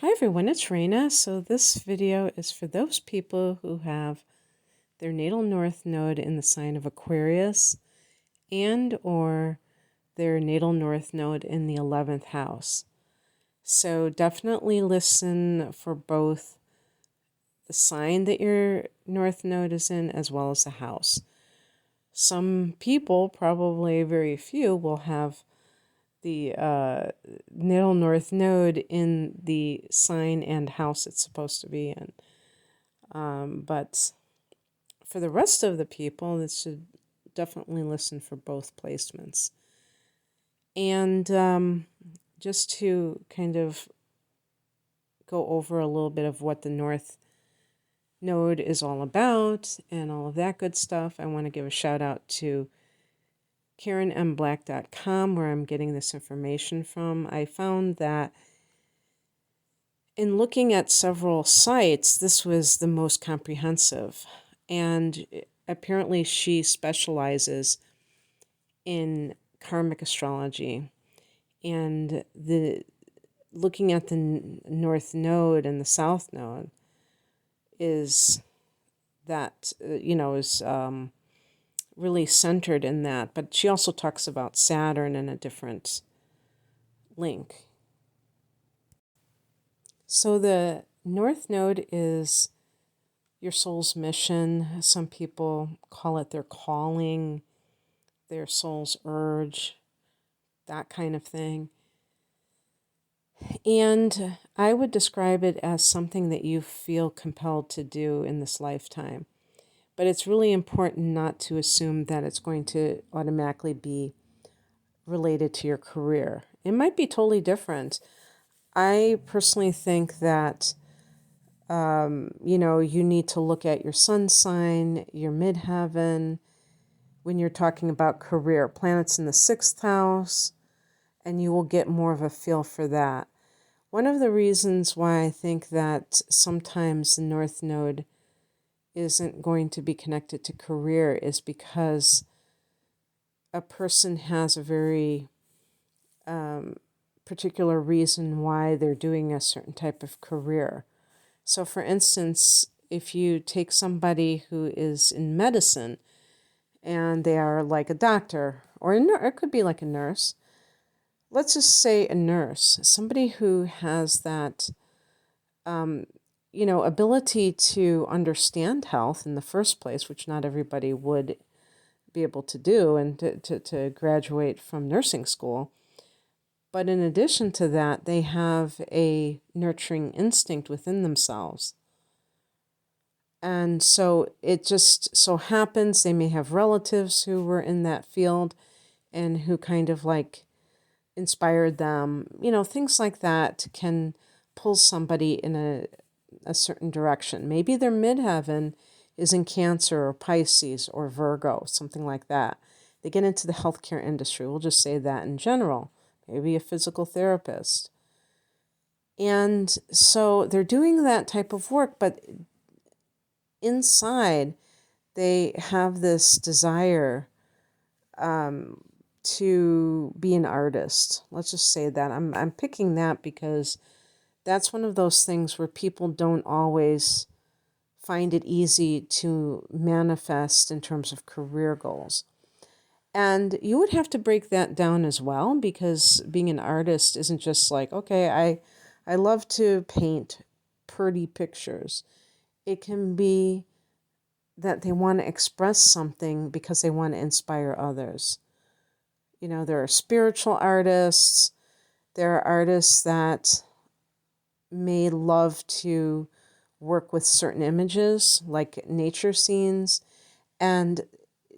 Hi everyone, it's Raina. So this video is for those people who have their natal north node in the sign of Aquarius and or their natal north node in the 11th house. So definitely listen for both the sign that your north node is in as well as the house. Some people, probably very few, will have the natal north node in the sign and house it's supposed to be in. But for the rest of the people, this should definitely listen for both placements. And just to kind of go over a little bit of what the North Node is all about and all of that good stuff, I want to give a shout out to KarenMBlack.com, where I'm getting this information from. I found that in looking at several sites, this was the most comprehensive. And apparently she specializes in karmic astrology. And looking at the North Node and the South Node is that, is really centered in that. But she also talks about Saturn in a different link. So the North Node is your soul's mission. Some people call it their calling, their soul's urge, that kind of thing. And I would describe it as something that you feel compelled to do in this lifetime. But it's really important not to assume that it's going to automatically be related to your career. It might be totally different. I personally think that, you need to look at your sun sign, your midheaven, when you're talking about career. Planets in the 6th house, and you will get more of a feel for that. One of the reasons why I think that sometimes the North Node isn't going to be connected to career is because a person has a very particular reason why they're doing a certain type of career. So, for instance, if you take somebody who is in medicine and they are like a doctor or it could be like a nurse. Let's just say a nurse, somebody who has that, ability to understand health in the first place, which not everybody would be able to do and to graduate from nursing school. But in addition to that, they have a nurturing instinct within themselves. And so it just so happens they may have relatives who were in that field and who kind of like inspired them. Things like that can pull somebody in a certain direction. Maybe their midheaven is in Cancer or Pisces or Virgo, something like that. They get into the healthcare industry. We'll just say that in general. Maybe a physical therapist. And so they're doing that type of work, but inside they have this desire to be an artist. Let's just say that. I'm picking that because that's one of those things where people don't always find it easy to manifest in terms of career goals. And you would have to break that down as well, because being an artist isn't just like, okay, I love to paint pretty pictures. It can be that they want to express something because they want to inspire others. There are spiritual artists. There are artists that may love to work with certain images, like nature scenes. And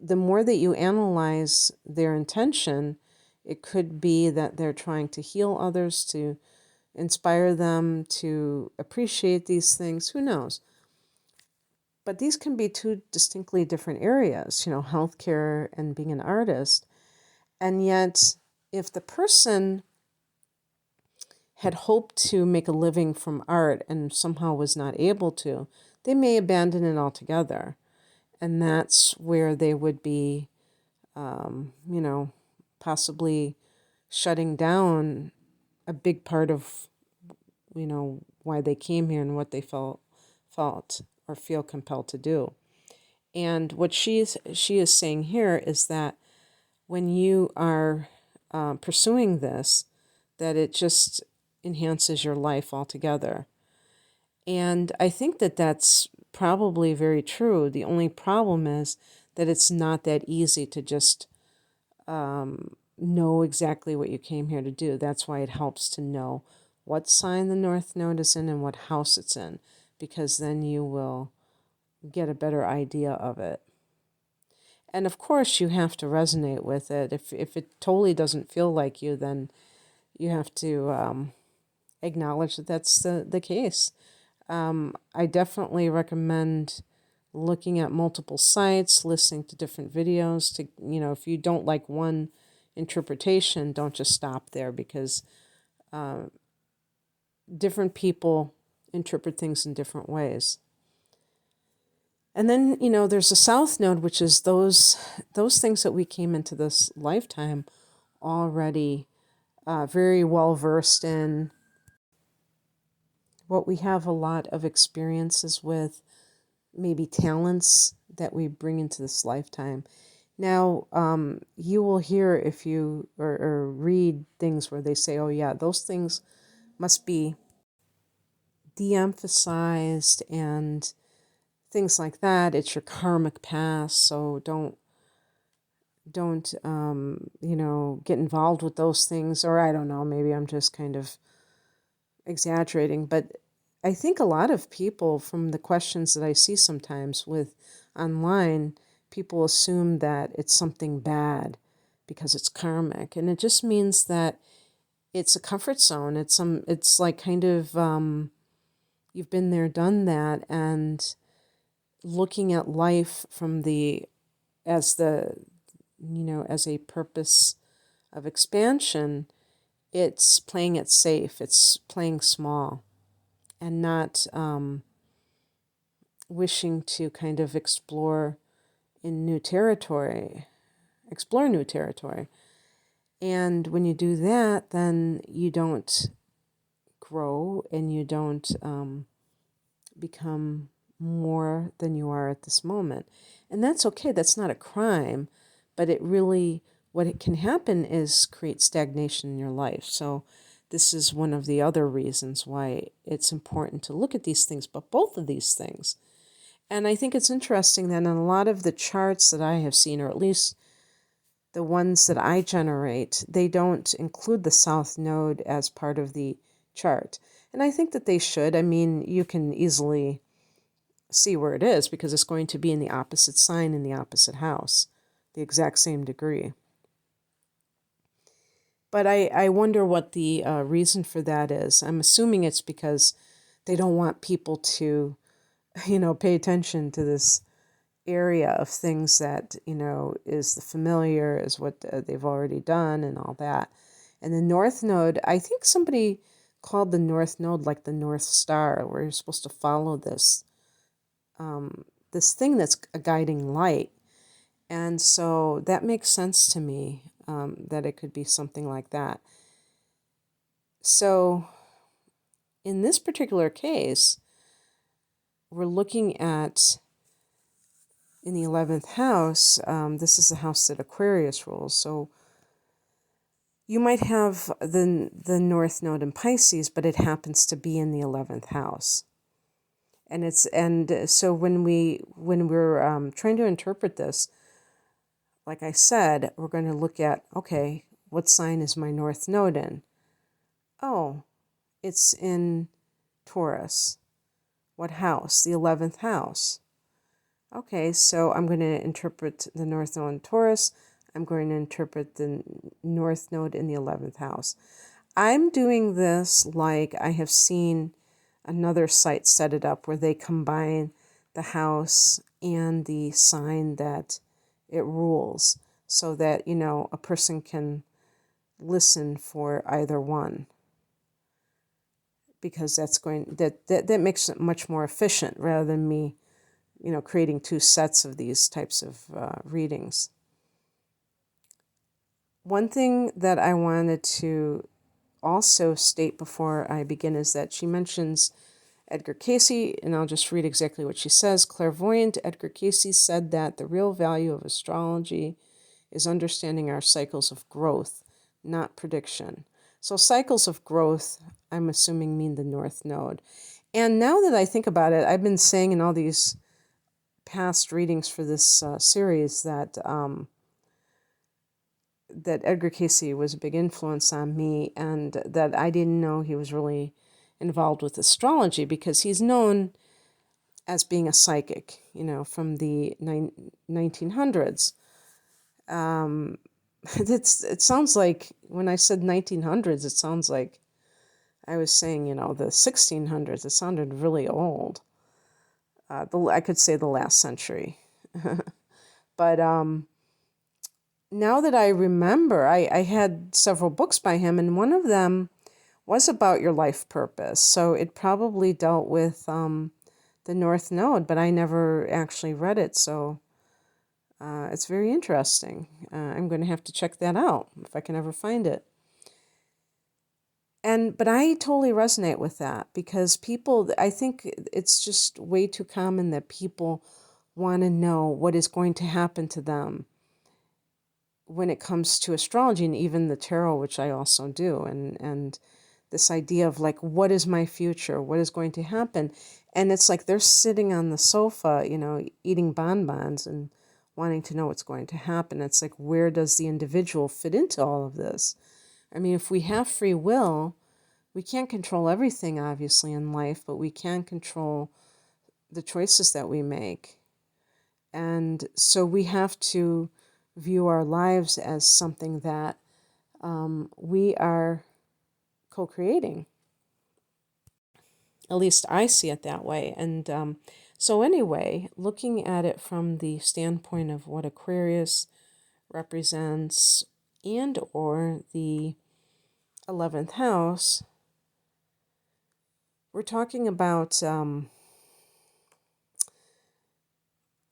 the more that you analyze their intention, it could be that they're trying to heal others, to inspire them to appreciate these things. Who knows? But these can be two distinctly different areas, healthcare and being an artist. And yet, if the person had hoped to make a living from art and somehow was not able to, they may abandon it altogether. And that's where they would be, possibly shutting down a big part of, why they came here and what they felt or feel compelled to do. And what she is saying here is that when you are pursuing this, that it just enhances your life altogether. And I think that that's probably very true. The only problem is that it's not that easy to just know exactly what you came here to do. That's why it helps to know what sign the North Node is in and what house it's in, because then you will get a better idea of it. And of course, you have to resonate with it. If it totally doesn't feel like you, then you have to acknowledge that that's the case. I definitely recommend looking at multiple sites, listening to different videos. To if you don't like one interpretation, don't just stop there, because different people interpret things in different ways. And then, there's a South Node, which is those things that we came into this lifetime already very well versed in, what we have a lot of experiences with, maybe talents that we bring into this lifetime. Now, you will hear if you or read things where they say, oh yeah, those things must be de-emphasized and things like that. It's your karmic past, so don't get involved with those things. Or I don't know, maybe I'm just kind of exaggerating, but I think a lot of people, from the questions that I see sometimes with online, people assume that it's something bad because it's karmic, and it just means that it's a comfort zone. It's like kind of you've been there, done that, and looking at life from as a purpose of expansion. It's playing it safe. It's playing small, and not wishing to kind of explore new territory. And when you do that, then you don't grow and you don't become more than you are at this moment. And that's okay. That's not a crime, but what it can happen is create stagnation in your life. So this is one of the other reasons why it's important to look at these things, but both of these things. And I think it's interesting that in a lot of the charts that I have seen, or at least the ones that I generate, they don't include the South Node as part of the chart. And I think that they should. I mean, you can easily see where it is because it's going to be in the opposite sign in the opposite house, the exact same degree. But I wonder what the reason for that is. I'm assuming it's because they don't want people to, pay attention to this area of things that, is the familiar, is what they've already done and all that. And the North Node, I think somebody called the North Node like the North Star, where you're supposed to follow this thing that's a guiding light. And so that makes sense to me, that it could be something like that. So in this particular case, we're looking at, in the 11th house, this is the house that Aquarius rules. So you might have the North Node in Pisces, but it happens to be in the 11th house. And so when we're trying to interpret this, like I said, we're going to look at, okay, what sign is my North Node in? Oh, it's in Taurus. What house? The 11th house. Okay, so I'm going to interpret the North Node in Taurus. I'm going to interpret the North Node in the 11th house. I'm doing this like I have seen another site set it up where they combine the house and the sign that it rules, so that, a person can listen for either one, because that makes it much more efficient rather than me, creating two sets of these types of readings. One thing that I wanted to also state before I begin is that she mentions Edgar Cayce, and I'll just read exactly what she says. Clairvoyant Edgar Cayce said that the real value of astrology is understanding our cycles of growth, not prediction. So cycles of growth, I'm assuming, mean the North Node. And now that I think about it, I've been saying in all these past readings for this series that that Edgar Cayce was a big influence on me, and that I didn't know he was really involved with astrology because he's known as being a psychic, from the 1900s. It sounds like when I said 1900s, it sounds like I was saying, the 1600s. It sounded really old. I could say the last century. But now that I remember, I had several books by him, and one of them was about your life purpose. So it probably dealt with the North Node, but I never actually read it. So it's very interesting. I'm going to have to check that out if I can ever find it. But I totally resonate with that because people, I think it's just way too common that people want to know what is going to happen to them when it comes to astrology and even the tarot, which I also do. And this idea of like, what is my future? What is going to happen? And it's like they're sitting on the sofa, eating bonbons and wanting to know what's going to happen. It's like, where does the individual fit into all of this? I mean, if we have free will, we can't control everything, obviously, in life, but we can control the choices that we make. And so we have to view our lives as something that we are co-creating. At least I see it that way. And so anyway, looking at it from the standpoint of what Aquarius represents and or the 11th house, we're talking about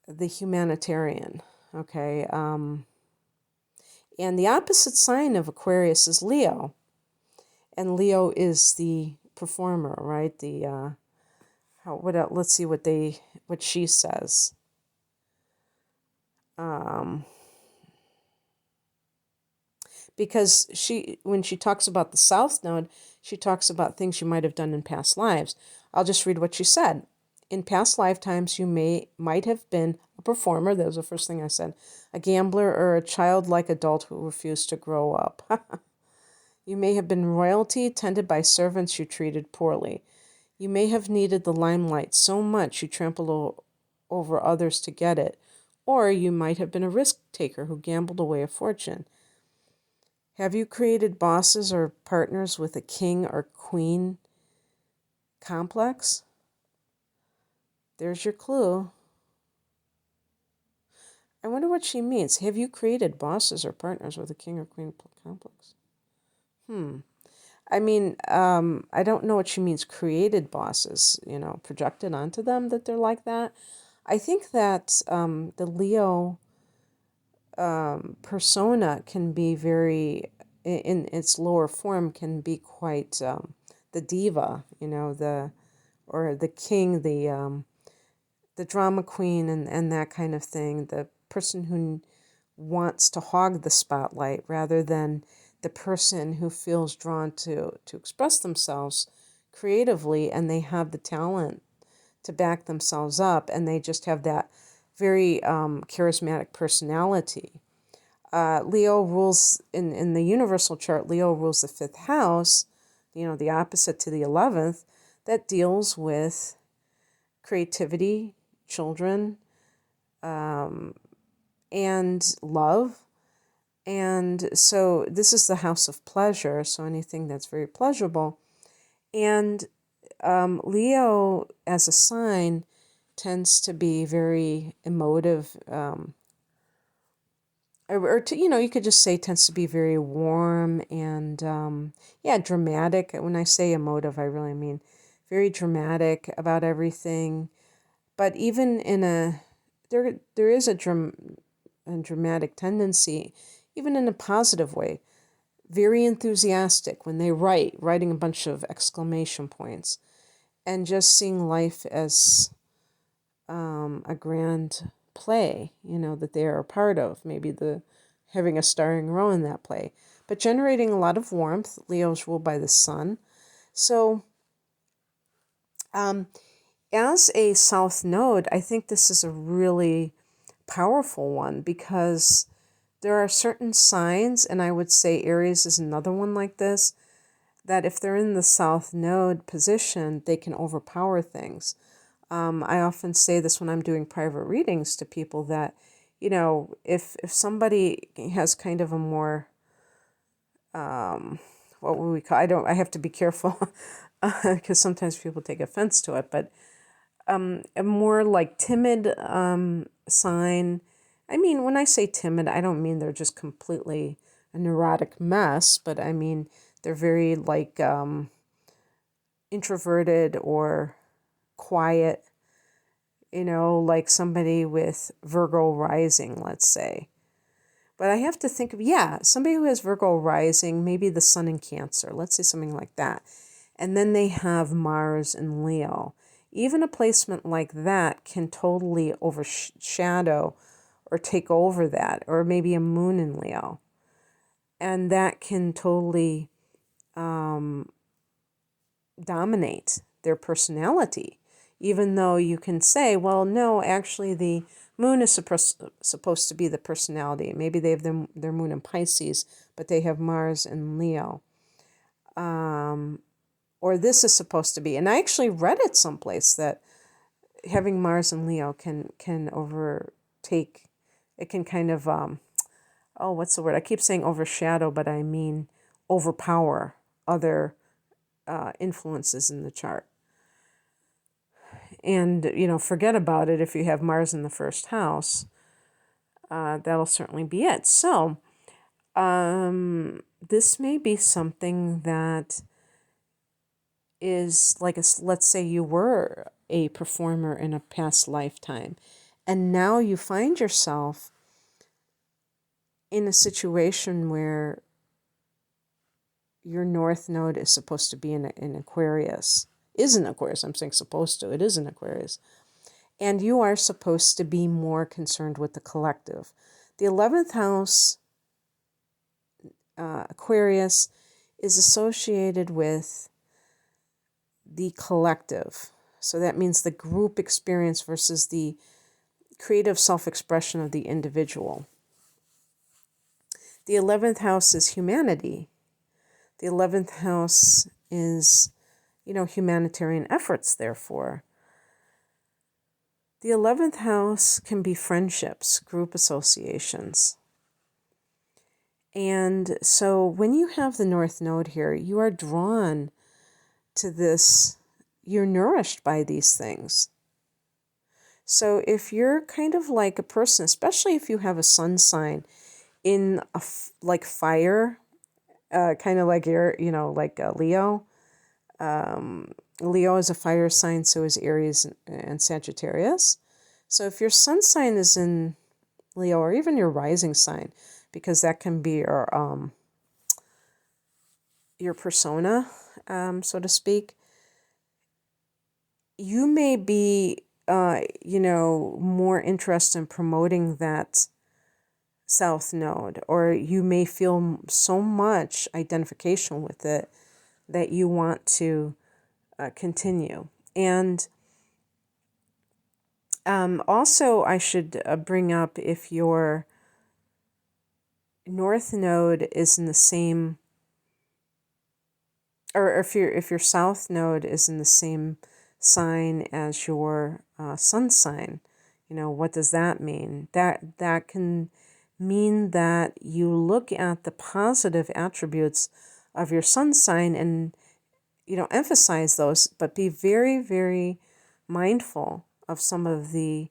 the humanitarian, okay? And the opposite sign of Aquarius is Leo. And Leo is the performer, right? Let's see what she says. Because when she talks about the South Node, she talks about things you might have done in past lives. I'll just read what she said. In past lifetimes, you might have been a performer. That was the first thing I said. A gambler or a childlike adult who refused to grow up. You may have been royalty tended by servants you treated poorly. You may have needed the limelight so much you trampled over others to get it. Or you might have been a risk taker who gambled away a fortune. Have you created bosses or partners with a king or queen complex? There's your clue. I wonder what she means. Have you created bosses or partners with a king or queen complex? I mean, I don't know what she means, created bosses, projected onto them that they're like that. I think that the Leo persona can be very, in its lower form, can be quite the diva, or the king, the drama queen, and that kind of thing. The person who wants to hog the spotlight rather than the person who feels drawn to express themselves creatively, and they have the talent to back themselves up, and they just have that very charismatic personality. Leo rules, in the universal chart, Leo rules the 5th house, the opposite to the 11th, that deals with creativity, children, and love. And so this is the house of pleasure, so anything that's very pleasurable. And Leo, as a sign, tends to be very emotive, you could just say tends to be very warm and, dramatic. When I say emotive, I really mean very dramatic about everything. But even there is a dramatic tendency, even in a positive way. very enthusiastic when they writing a bunch of exclamation points, and just seeing life as a grand play, that they are a part of, maybe having a starring role in that play, but generating a lot of warmth. Leo's ruled by the sun. So as a south node, I think this is a really powerful one, because there are certain signs, and I would say Aries is another one like this, that if they're in the south node position, they can overpower things. I often say this when I'm doing private readings to people, that, if somebody has kind of a more, what would we call, I have to be careful because sometimes people take offense to it, but a more like timid sign. I mean, when I say timid, I don't mean they're just completely a neurotic mess, but I mean they're very like introverted or quiet, like somebody with Virgo rising, let's say. But I have to think of, somebody who has Virgo rising, maybe the sun in Cancer, let's say something like that. And then they have Mars in Leo. Even a placement like that can totally overshadow or take over that, or maybe a moon in Leo. And that can totally dominate their personality, even though you can say, well, no, actually the moon is supposed to be the personality. Maybe they have their moon in Pisces, but they have Mars in Leo. Or this is supposed to be. And I actually read it someplace that having Mars in Leo can overtake, it can kind of, what's the word? I keep saying overshadow, but I mean overpower other influences in the chart. And, forget about it if you have Mars in the first house. That'll certainly be it. So, this may be something that is like, let's say you were a performer in a past lifetime, and now you find yourself in a situation where your north node is supposed to be in Aquarius. Is in Aquarius. I'm saying supposed to. It is in Aquarius. And you are supposed to be more concerned with the collective. The 11th house, Aquarius, is associated with the collective. So that means the group experience versus the creative self-expression of the individual. The 11th house is humanity. The 11th house is, humanitarian efforts, therefore. The 11th house can be friendships, group associations. And so when you have the North Node here, you are drawn to this, you're nourished by these things. So if you're kind of like a person, especially if you have a sun sign in like fire, kind of like like Leo. Leo is a fire sign, so is Aries and Sagittarius. So if your sun sign is in Leo, or even your rising sign, because that can be your persona, so to speak, you may be, more interested in promoting that south node, or you may feel so much identification with it that you want to continue. And also I should bring up, if your north node is in the same, or if your south node is in the same sign as your sun sign, what does that mean? That can mean that you look at the positive attributes of your sun sign and emphasize those, but be very, very mindful of some of the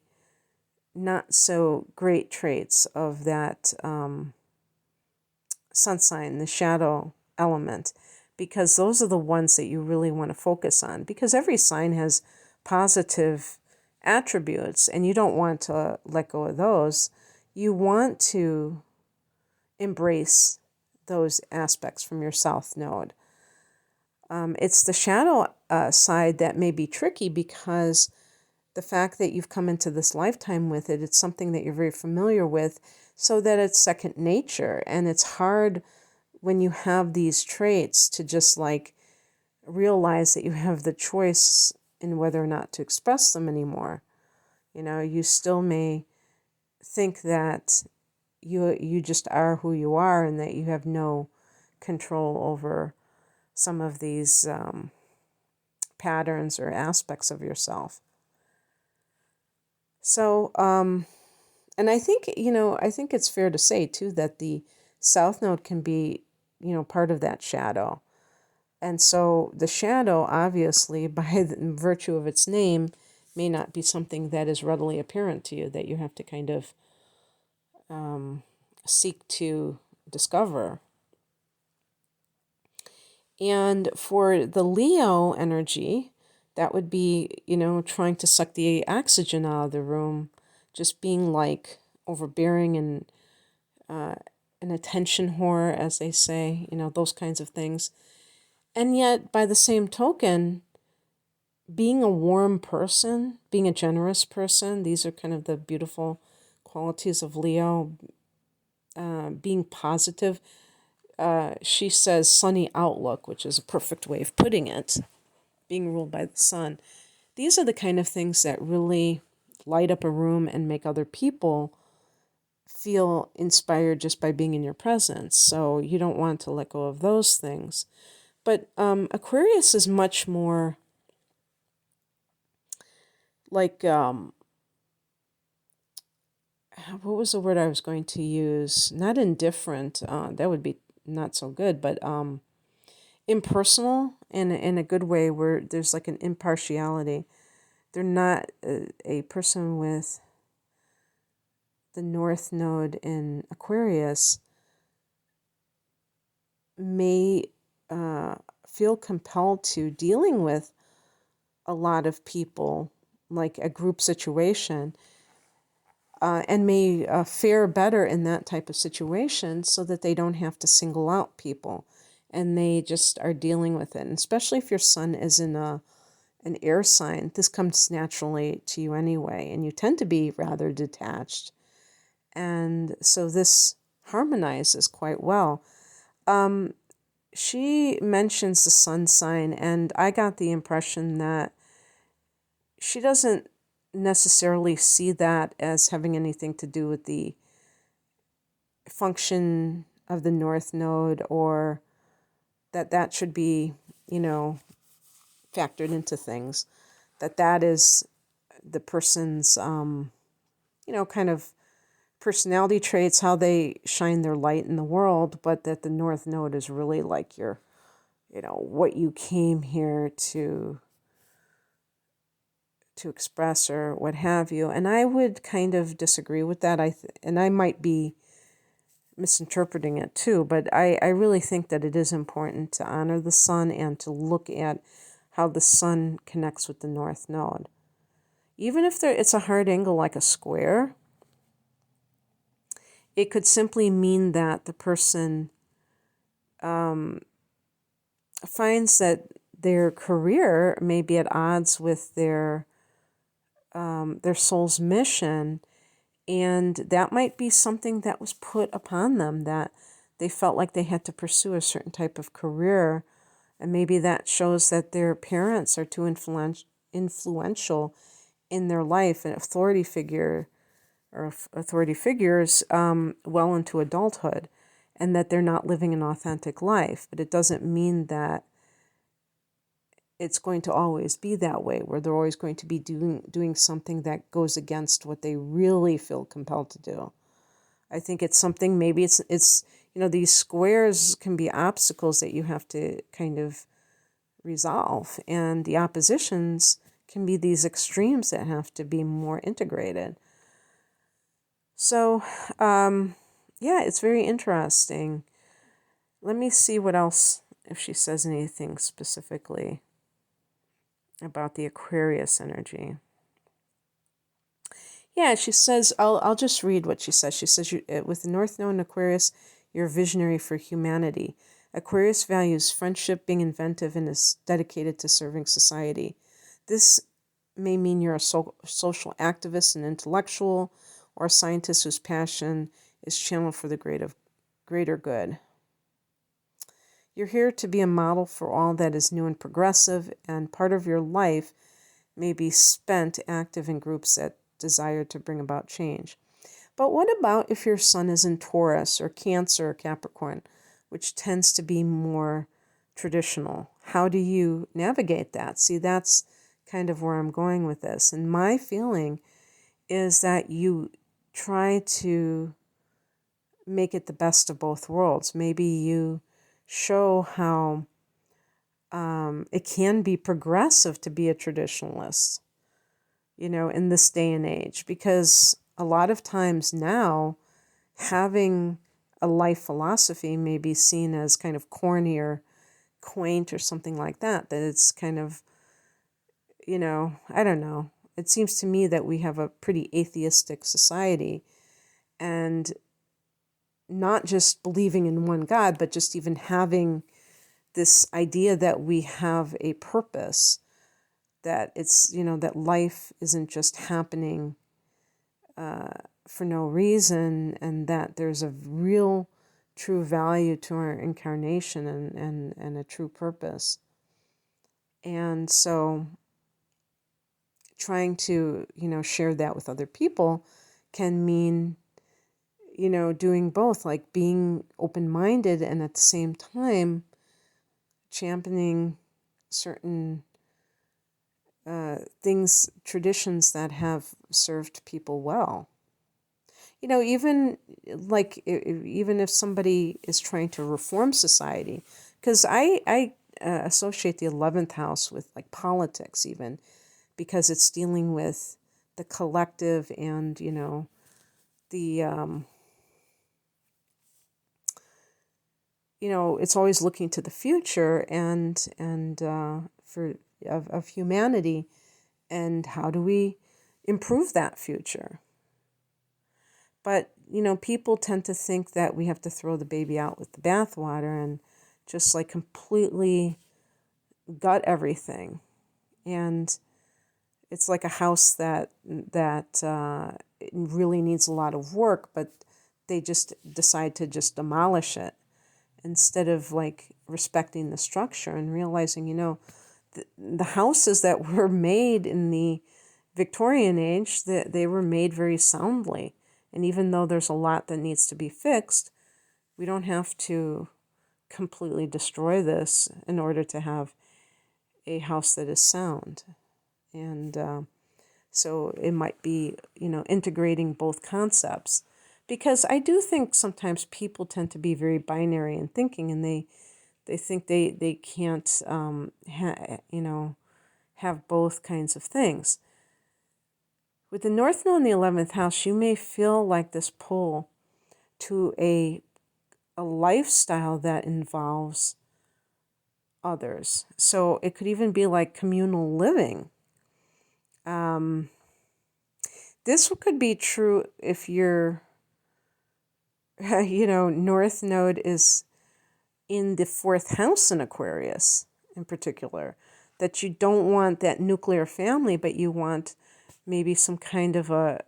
not so great traits of that sun sign, the shadow element, because those are the ones that you really want to focus on, because every sign has positive attributes and you don't want to let go of those. You want to embrace those aspects from your South Node. It's the shadow side that may be tricky because the fact that you've come into this lifetime with it, it's something that you're very familiar with, so that it's second nature. And it's hard when you have these traits to just like realize that you have the choice in whether or not to express them anymore. You know, you still may think that you just are who you are and that you have no control over some of these patterns or aspects of yourself. So, and I think, I think it's fair to say too that the South Node can be, part of that shadow. And so the shadow, obviously, by the virtue of its name, may not be something that is readily apparent to you, that you have to kind of seek to discover. And for the Leo energy, that would be, trying to suck the oxygen out of the room, just being like overbearing and an attention whore, as they say, those kinds of things. And yet, by the same token, being a warm person, being a generous person, these are kind of the beautiful qualities of Leo. Being positive. She says sunny outlook, which is a perfect way of putting it, being ruled by the sun. These are the kind of things that really light up a room and make other people feel inspired just by being in your presence. So you don't want to let go of those things. But Aquarius is much more like, what was the word I was going to use? Not indifferent, that would be not so good, but impersonal in a good way, where there's like an impartiality. They're not a person with the North Node in Aquarius may feel compelled to dealing with a lot of people, like a group situation, and may fare better in that type of situation so that they don't have to single out people and they just are dealing with it. And especially if your sun is in an air sign, this comes naturally to you anyway, and you tend to be rather detached. And so this harmonizes quite well. She mentions the sun sign, and I got the impression that she doesn't necessarily see that as having anything to do with the function of the North Node, or that should be, factored into things. That is the person's, kind of personality traits, how they shine their light in the world, but that the North Node is really like your, what you came here to express or what have you. And I would kind of disagree with that. And I might be misinterpreting it too, but I really think that it is important to honor the sun and to look at how the sun connects with the North Node. Even if it's a hard angle like a square, it could simply mean that the person finds that their career may be at odds with their soul's mission, and that might be something that was put upon them, that they felt like they had to pursue a certain type of career, and maybe that shows that their parents are too influential in their life, an authority figure or authority figures well into adulthood, and that they're not living an authentic life. But it doesn't mean that it's going to always be that way, where they're always going to be doing something that goes against what they really feel compelled to do. I think it's something, maybe it's these squares can be obstacles that you have to kind of resolve, and the oppositions can be these extremes that have to be more integrated. So, it's very interesting. Let me see what else, if she says anything specifically about the Aquarius energy. Yeah, she says, I'll just read what she says. She says, with the North Node in Aquarius, You're a visionary for humanity. Aquarius values friendship, being inventive, and is dedicated to serving society. This may mean you're a social activist, an intellectual, or a scientist whose passion is channeled for the greater good. You're here to be a model for all that is new and progressive, and part of your life may be spent active in groups that desire to bring about change. But what about if your sun is in Taurus or Cancer or Capricorn, which tends to be more traditional? How do you navigate that? See, that's kind of where I'm going with this. And my feeling is that you try to make it the best of both worlds. Maybe you show how it can be progressive to be a traditionalist, in this day and age, because a lot of times now having a life philosophy may be seen as kind of corny or quaint or something like that it's kind of, I don't know. It seems to me that we have a pretty atheistic society, and not just believing in one God, but just even having this idea that we have a purpose, that it's, that life isn't just happening for no reason, and that there's a real true value to our incarnation and a true purpose. And so trying to, share that with other people can mean, doing both, like being open-minded and at the same time championing certain things, traditions that have served people well. Even even if somebody is trying to reform society, because I associate the 11th house with like politics, even because it's dealing with the collective and, the, it's always looking to the future and of humanity, and how do we improve that future? But, people tend to think that we have to throw the baby out with the bathwater and just like completely gut everything. And it's like a house that it really needs a lot of work, but they just decide to just demolish it instead of like respecting the structure and realizing, the houses that were made in the Victorian age, that they were made very soundly. And even though there's a lot that needs to be fixed, we don't have to completely destroy this in order to have a house that is sound. And so it might be, integrating both concepts. Because I do think sometimes people tend to be very binary in thinking, and they think they can't, have both kinds of things. With the North Node in the 11th house, you may feel like this pull to a lifestyle that involves others. So it could even be like communal living. This could be true if your, North Node is in the 4th house in Aquarius in particular, that you don't want that nuclear family, but you want maybe some kind of a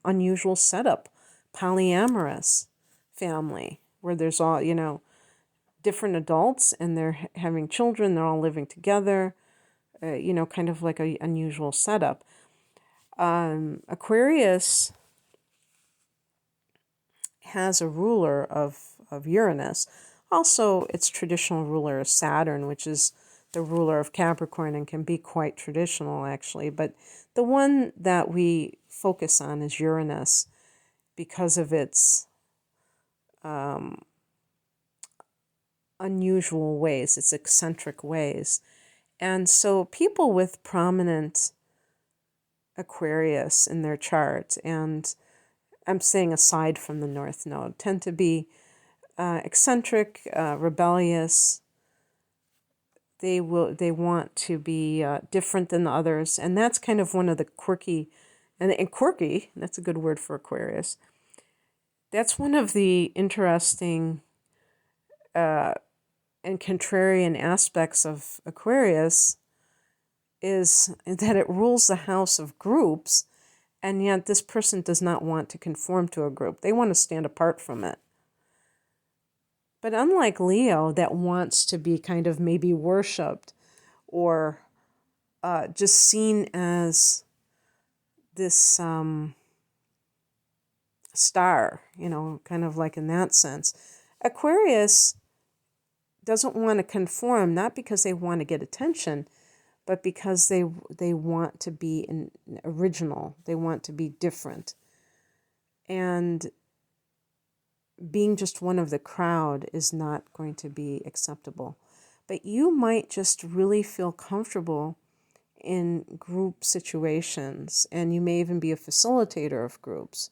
unusual setup, polyamorous family, where there's all, different adults and they're having children, they're all living together, kind of like an unusual setup. Aquarius has a ruler of Uranus. Also, its traditional ruler is Saturn, which is the ruler of Capricorn and can be quite traditional, actually. But the one that we focus on is Uranus because of its unusual ways, its eccentric ways. And so people with prominent Aquarius in their chart, and I'm saying aside from the North Node, tend to be eccentric, rebellious. They want to be different than the others, and that's kind of one of the quirky, and quirky, that's a good word for Aquarius, That's one of the interesting and contrarian aspects of Aquarius, is that it rules the house of groups, and yet this person does not want to conform to a group. They want to stand apart from it. But unlike Leo, that wants to be kind of maybe worshipped or just seen as this star, kind of like in that sense. Aquarius doesn't want to conform, not because they want to get attention, but because they want to be original. They want to be different. And being just one of the crowd is not going to be acceptable. But you might just really feel comfortable in group situations, and you may even be a facilitator of groups.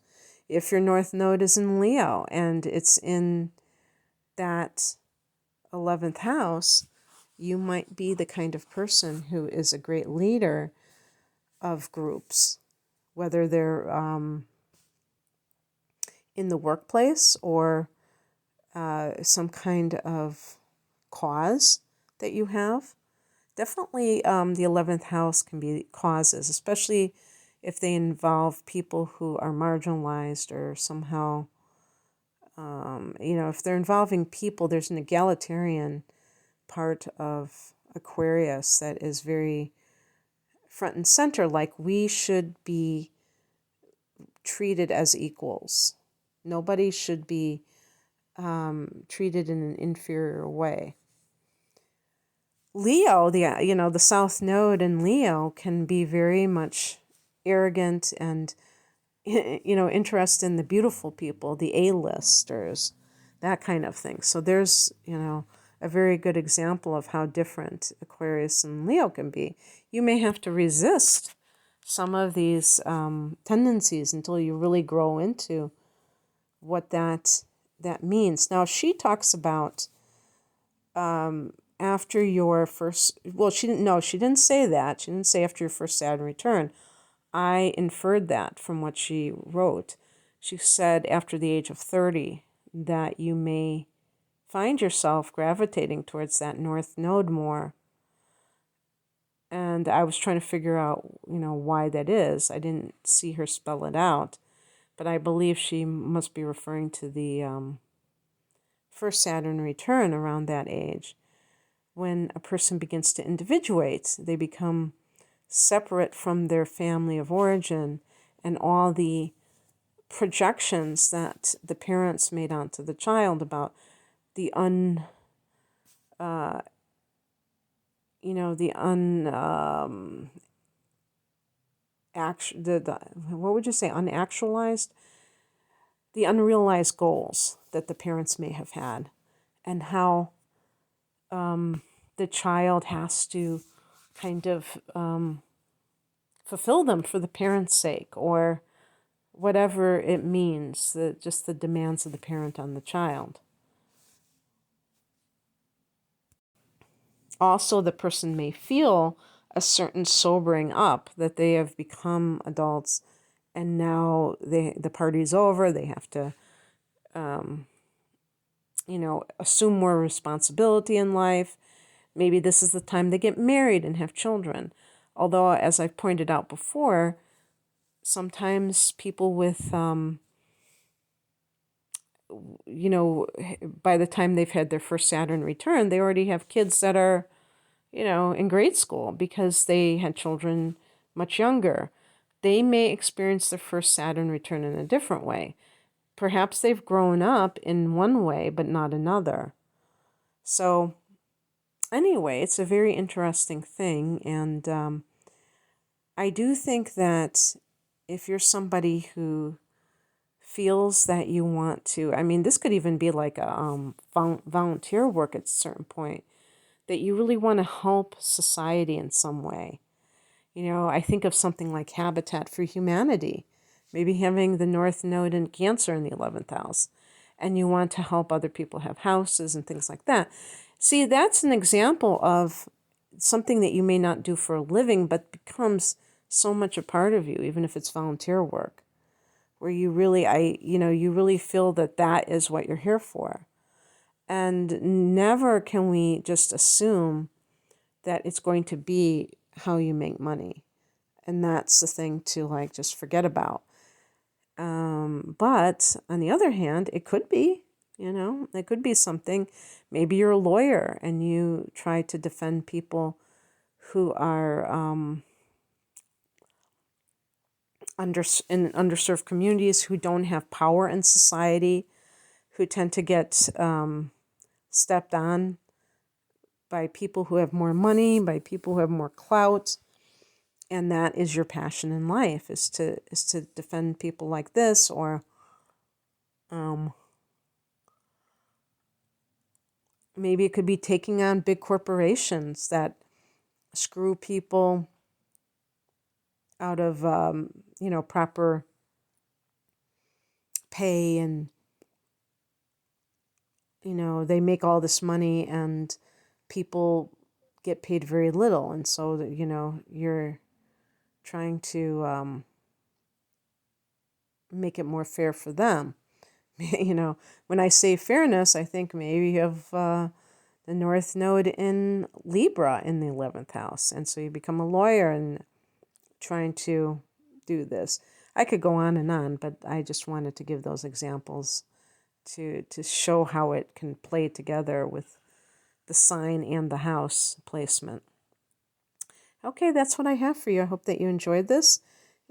If your North Node is in Leo and it's in that 11th house, you might be the kind of person who is a great leader of groups, whether they're in the workplace or some kind of cause that you have. Definitely the 11th house can be causes, especially if they involve people who are marginalized or somehow, if they're involving people, there's an egalitarian part of Aquarius that is very front and center, like we should be treated as equals. Nobody should be treated in an inferior way. Leo, the South Node in Leo can be very much arrogant and, interested in the beautiful people, the A-listers, that kind of thing. So there's, a very good example of how different Aquarius and Leo can be. You may have to resist some of these tendencies until you really grow into what that means. Now, she talks about after your first, she didn't say that. She didn't say after your first Saturn return. I inferred that from what she wrote. She said after the age of 30 that you may find yourself gravitating towards that North Node more. And I was trying to figure out, why that is. I didn't see her spell it out, but I believe she must be referring to the first Saturn return around that age. When a person begins to individuate, they become separate from their family of origin and all the projections that the parents made onto the child about the what would you say, unactualized? The unrealized goals that the parents may have had, and how the child has to kind of fulfill them for the parents' sake, or whatever it means, just the demands of the parent on the child. Also, the person may feel a certain sobering up, that they have become adults and now the party's over. They have to, assume more responsibility in life. Maybe this is the time they get married and have children. Although, as I've pointed out before, sometimes people with, by the time they've had their first Saturn return, they already have kids that are, in grade school because they had children much younger. They may experience their first Saturn return in a different way. Perhaps they've grown up in one way, but not another. So anyway, it's a very interesting thing. And I do think that if you're somebody who feels that you want to, this could even be like a volunteer work at a certain point, that you really want to help society in some way. I think of something like Habitat for Humanity, maybe having the North Node in Cancer in the 11th house, and you want to help other people have houses and things like that. See, that's an example of something that you may not do for a living, but becomes so much a part of you, even if it's volunteer work. where you really, you really feel that that is what you're here for. And never can we just assume that it's going to be how you make money. And that's the thing to like just forget about. But on the other hand, it could be, it could be something. Maybe you're a lawyer and you try to defend people who are in underserved communities, who don't have power in society, who tend to get stepped on by people who have more money, by people who have more clout. And that is your passion in life, is to defend people like this, or maybe it could be taking on big corporations that screw people out of proper pay, and they make all this money and people get paid very little, and so that you're trying to make it more fair for them. When I say fairness, I think maybe you have the North Node in Libra in the 11th house, and so you become a lawyer and trying to do this. I could go on, but I just wanted to give those examples to show how it can play together with the sign and the house placement. Okay, that's what I have for you. I hope that you enjoyed this.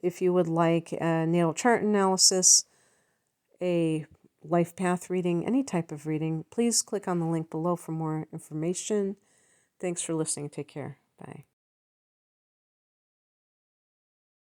If you would like a natal chart analysis, a life path reading, any type of reading, please click on the link below for more information. Thanks for listening. Take care. Bye.